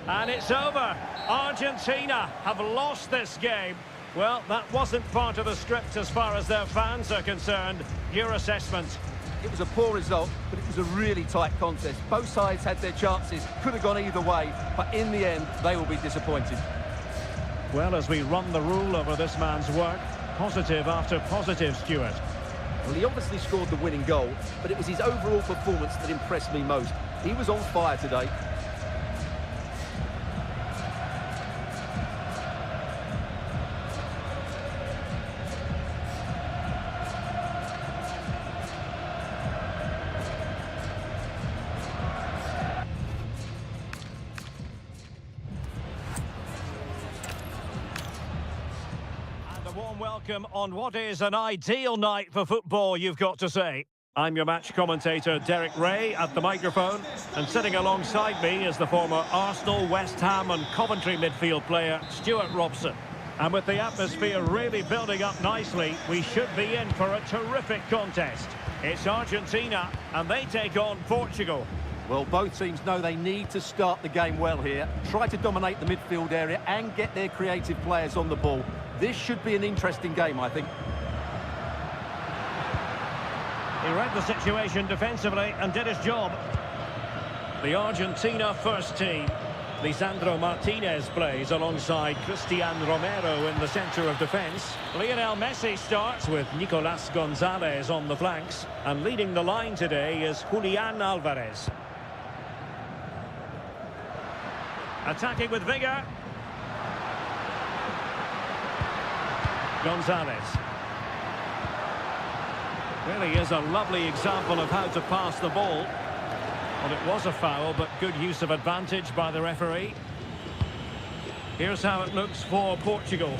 And it's over. Argentina have lost this game. Well, that wasn't part of the script as far as their fans are concerned. Your assessment? It was a poor result, but it was a really tight contest. Both sides had their chances, could have gone either way, but in the end, they will be disappointed. Well, as we run the rule over this man's work, positive after positive, Stuart. Well, he obviously scored the winning goal, but it was his overall performance that impressed me most. He was on fire today. Welcome on what is an ideal night for football, you've got to say. I'm your match commentator, Derek Ray, at the microphone, and sitting alongside me is the former Arsenal, West Ham and Coventry midfield player, Stuart Robson. And with the atmosphere really building up nicely, we should be in for a terrific contest. It's Argentina, and they take on Portugal. Well, both teams know they need to start the game well here, try to dominate the midfield area and get their creative players on the ball. This should be an interesting game, I think. He read the situation defensively and did his job. The Argentina first team. Lisandro Martinez plays alongside Cristian Romero in the centre of defence. Lionel Messi starts with Nicolas Gonzalez on the flanks. And leading the line today is Julian Alvarez. Attacking with vigour. Gonzalez. Really is a lovely example of how to pass the ball. Well, it was a foul, but good use of advantage by the referee. Here's how it looks for Portugal.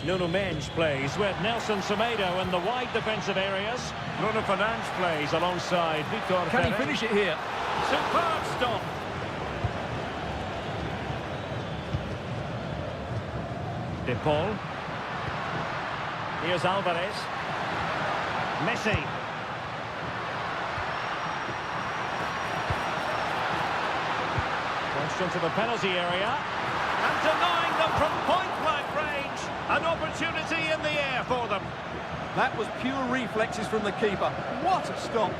Nuno Mendes plays with Nelson Semedo in the wide defensive areas. Bruno Fernandes plays alongside Vitor Can he Ferreira. finish it here? Superb stop. De Paul. Here's Alvarez. Messi. Launched into the penalty area. And denying them from point-blank range. An opportunity in the air for them. That was pure reflexes from the keeper. What a stop.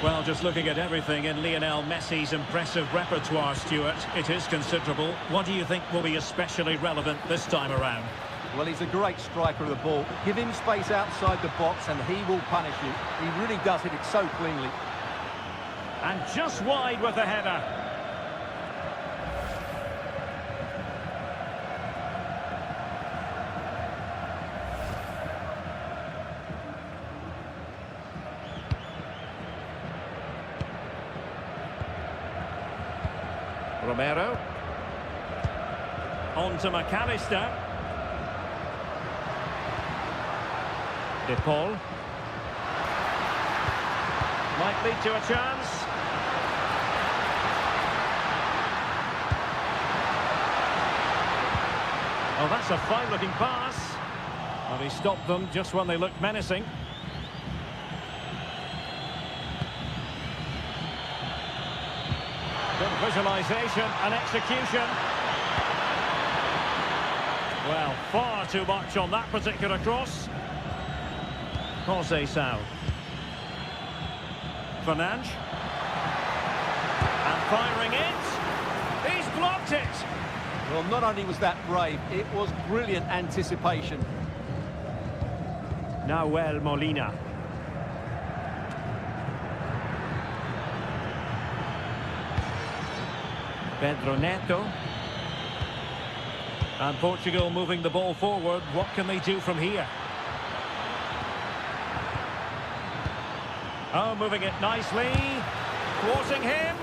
Well, just looking at everything in Lionel Messi's impressive repertoire, Stuart, it is considerable. What do you think will be especially relevant this time around? Well, he's a great striker of the ball. Give him space outside the box and he will punish you. He really does hit it so cleanly. And just wide with the header. Romero. On to McAllister. De Paul. Might lead to a chance. Oh, that's a fine-looking pass. Well, he stopped them just when they looked menacing. Good visualisation and execution. Well, far too much on that particular cross. Jose Sao. Fernandes. And firing it. He's blocked it. Well, not only was that brave, it was brilliant anticipation. Nahuel Molina. Pedro Neto. And Portugal moving the ball forward. What can they do from here? Oh, moving it nicely. Thwarting him.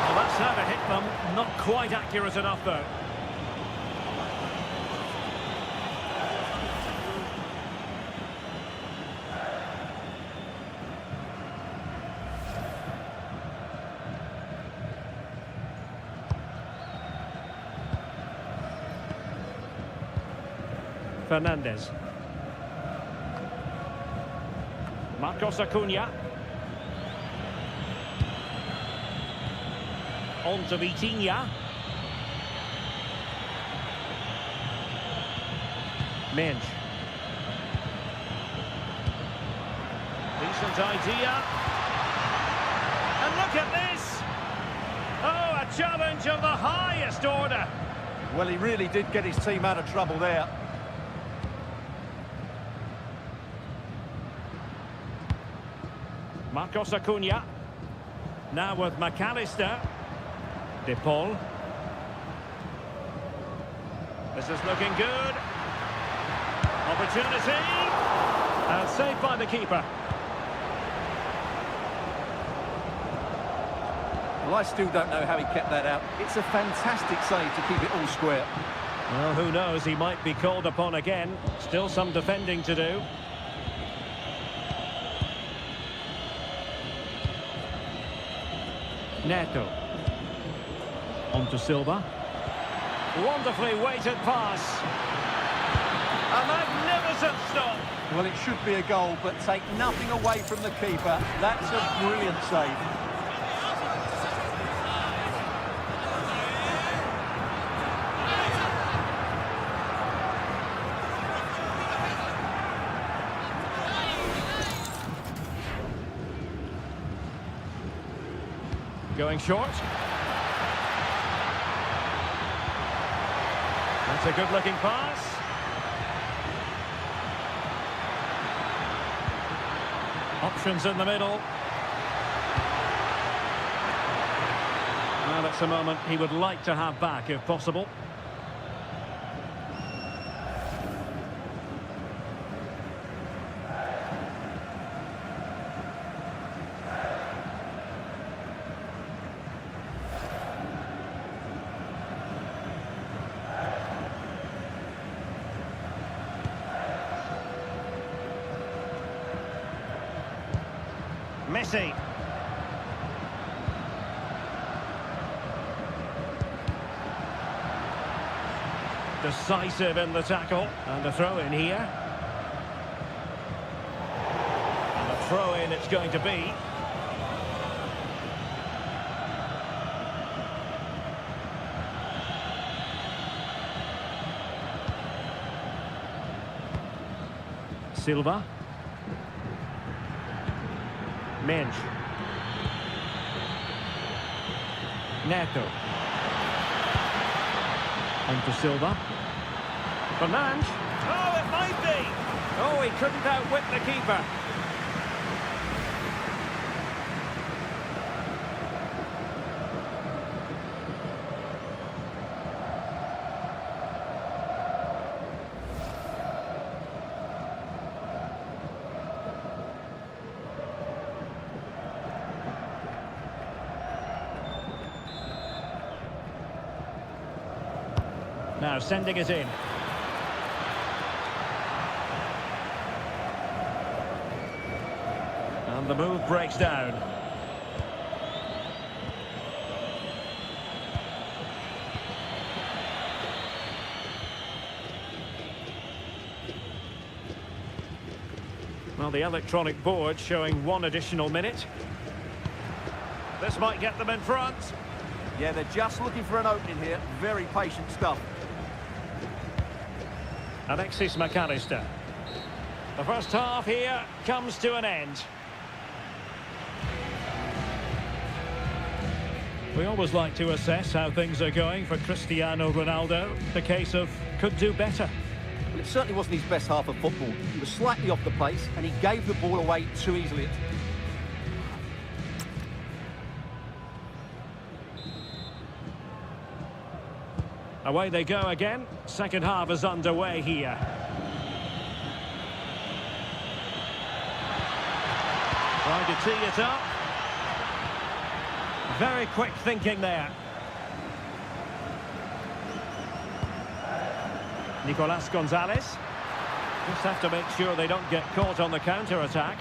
Well, that's how to hit them. Not quite accurate enough, though. Fernandes. Marcos Acuna. On to Vitinha. Mendes. Decent idea. And look at this! Oh, a challenge of the highest order. Well, he really did get his team out of trouble there. Marcos Acuna. Now with McAllister. De Paul. This is looking good. Opportunity. And saved by the keeper. Well, I still don't know how he kept that out. It's a fantastic save to keep it all square. Well, who knows? He might be called upon again. Still some defending to do. Neto. On to Silva. Wonderfully weighted pass. A magnificent stop. Well, it should be a goal, but take nothing away from the keeper. That's a brilliant save. Going short. That's a good-looking pass. Options in the middle. Well, that's a moment he would like to have back if possible. Messi. Decisive in the tackle. And a throw in here. And a throw in it's going to be. Silva. Mensch. Neto. On to Silva. Fernandes. Oh, it might be. Oh, he couldn't outwit the keeper. Now sending it in. And the move breaks down. Well, the electronic board showing 1 additional minute. This might get them in front. Yeah, they're just looking for an opening here. Very patient stuff. Alexis McAllister. The first half here comes to an end. We always like to assess how things are going for Cristiano Ronaldo. The case of could do better. Well, it certainly wasn't his best half of football. He was slightly off the pace and he gave the ball away too easily. Away they go again. Second half is underway here. Trying to tee it up. Very quick thinking there. Nicolas Gonzalez. Just have to make sure they don't get caught on the counter-attack.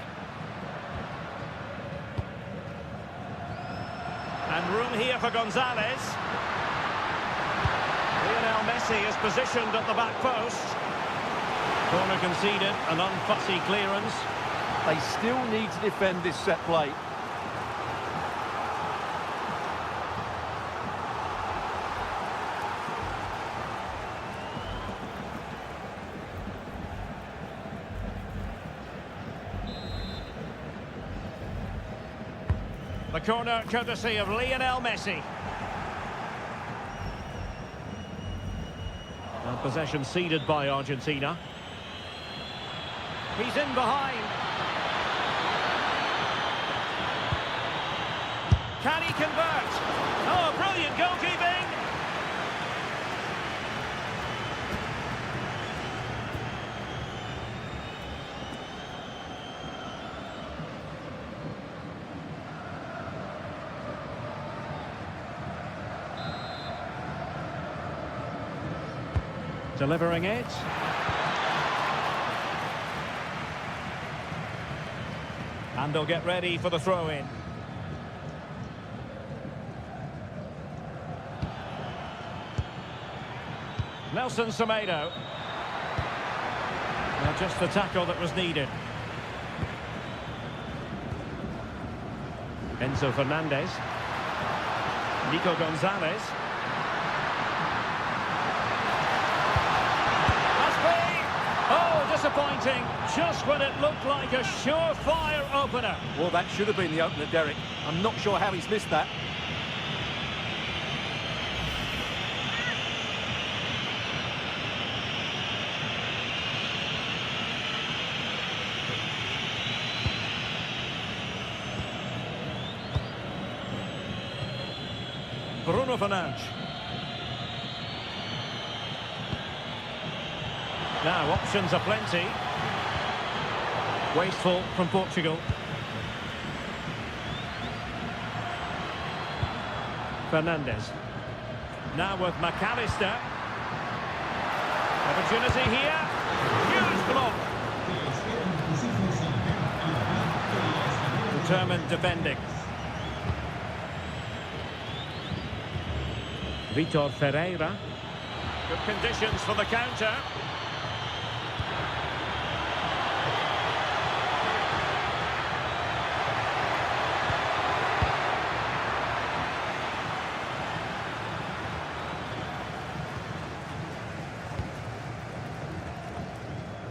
And room here for Gonzalez. Lionel Messi is positioned at the back post. Corner conceded, an unfussy clearance. They still need to defend this set play. The corner courtesy of Lionel Messi. And possession ceded by Argentina. He's in behind. Can he convert? Oh, brilliant goalkeeping! Delivering it. And they'll get ready for the throw-in. Nelson Semedo. Well, just the tackle that was needed. Enzo Fernandez. Nico Gonzalez. Disappointing, just when it looked like a surefire opener. Well, that should have been the opener, Derek. I'm not sure how he's missed that. Bruno Fernandes. Now, options are plenty. Wasteful from Portugal. Fernandes. Now with McAllister. Opportunity here. Huge block. Determined defending. Vitor Ferreira. Good conditions for the counter.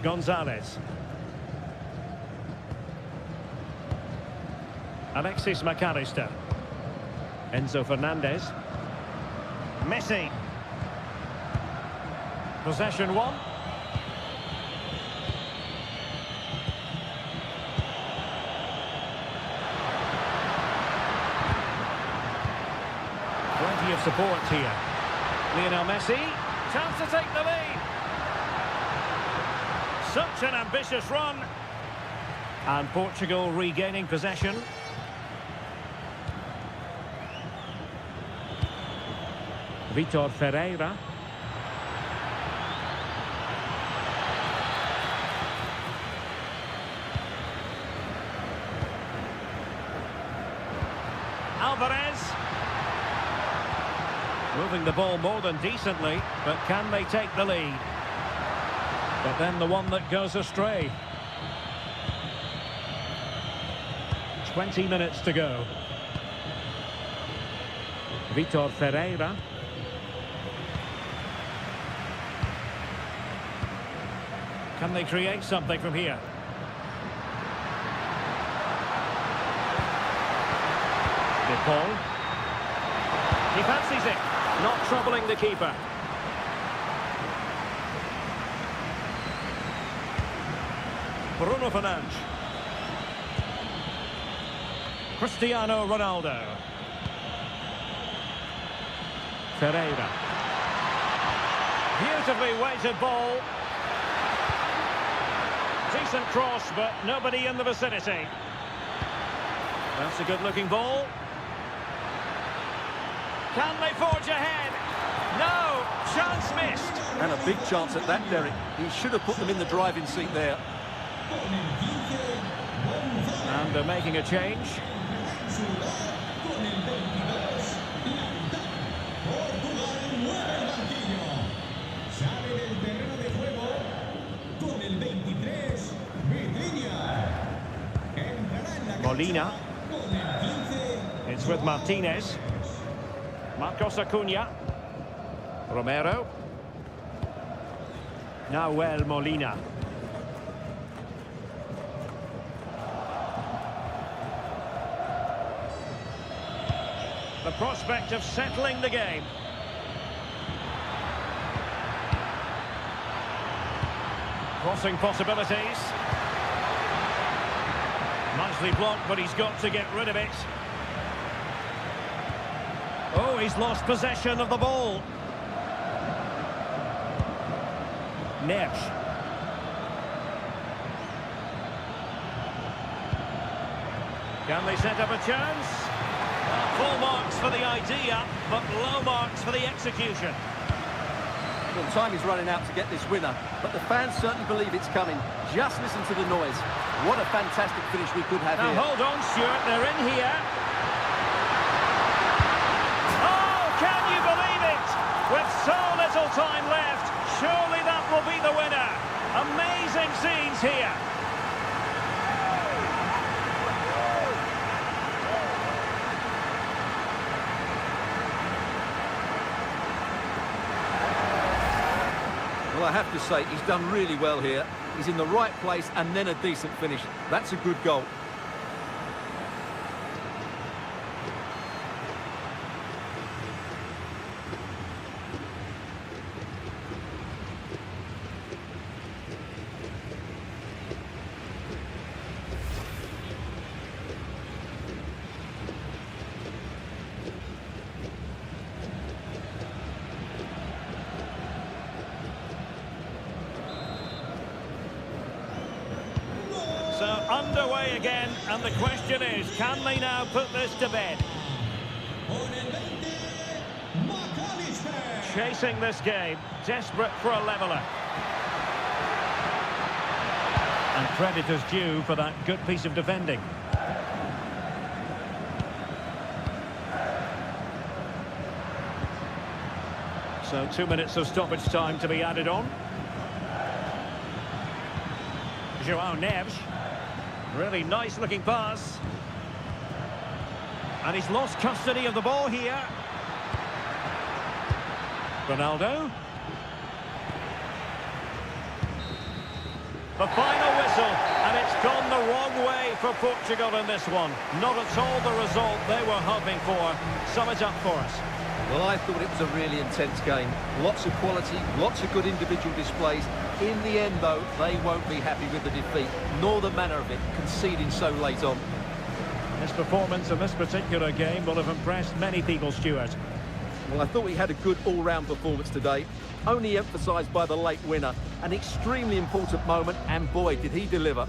Gonzalez. Alexis McAllister. Enzo Fernandez. Messi. Possession one. Plenty of support here. Lionel Messi. Chance to take the lead. Such an ambitious run. And Portugal regaining possession. Vitor Ferreira. Alvarez. Moving the ball more than decently, but can they take the lead? But then the one that goes astray. 20 minutes to go. Vitor Ferreira. Can they create something from here? De Paul. He fancies it. Not troubling the keeper. Bruno Fernandes. Cristiano Ronaldo. Ferreira. Beautifully weighted ball. Decent cross, but nobody in the vicinity. That's a good-looking ball. Can they forge ahead? No! Chance missed. And a big chance at that, Derek. He should have put them in the driving seat there. And they're making a change. Molina. It's with Martinez. Marcos Acuna. Romero. Nahuel Molina. The prospect of settling the game. Crossing possibilities. Nicely blocked, but he's got to get rid of it. Oh, he's lost possession of the ball. Neves. Can they set up a chance? Full marks for the idea, but low marks for the execution. Well, time is running out to get this winner, but the fans certainly believe it's coming. Just listen to the noise. What a fantastic finish we could have now, here. Hold on, Stuart, they're in here. Oh, can you believe it? With so little time left, surely that will be the winner. Amazing scenes here. Well, I have to say, he's done really well here. He's in the right place and then a decent finish. That's a good goal. underway again, and the question is, can they now put this to bed? Chasing this game, desperate for a leveller. And credit is due for that good piece of defending. So 2 minutes of stoppage time to be added on. Joao Neves. Really nice looking pass. And he's lost custody of the ball here. Ronaldo. The final whistle, and it's gone the wrong way for Portugal in this one. Not at all the result they were hoping for. Sum it up for us. Well, I thought it was a really intense game. Lots of quality, lots of good individual displays. In the end, though, they won't be happy with the defeat, nor the manner of it, conceding so late on. His performance in this particular game will have impressed many people, Stuart. Well, I thought he had a good all-round performance today, only emphasised by the late winner. An extremely important moment, and boy, did he deliver.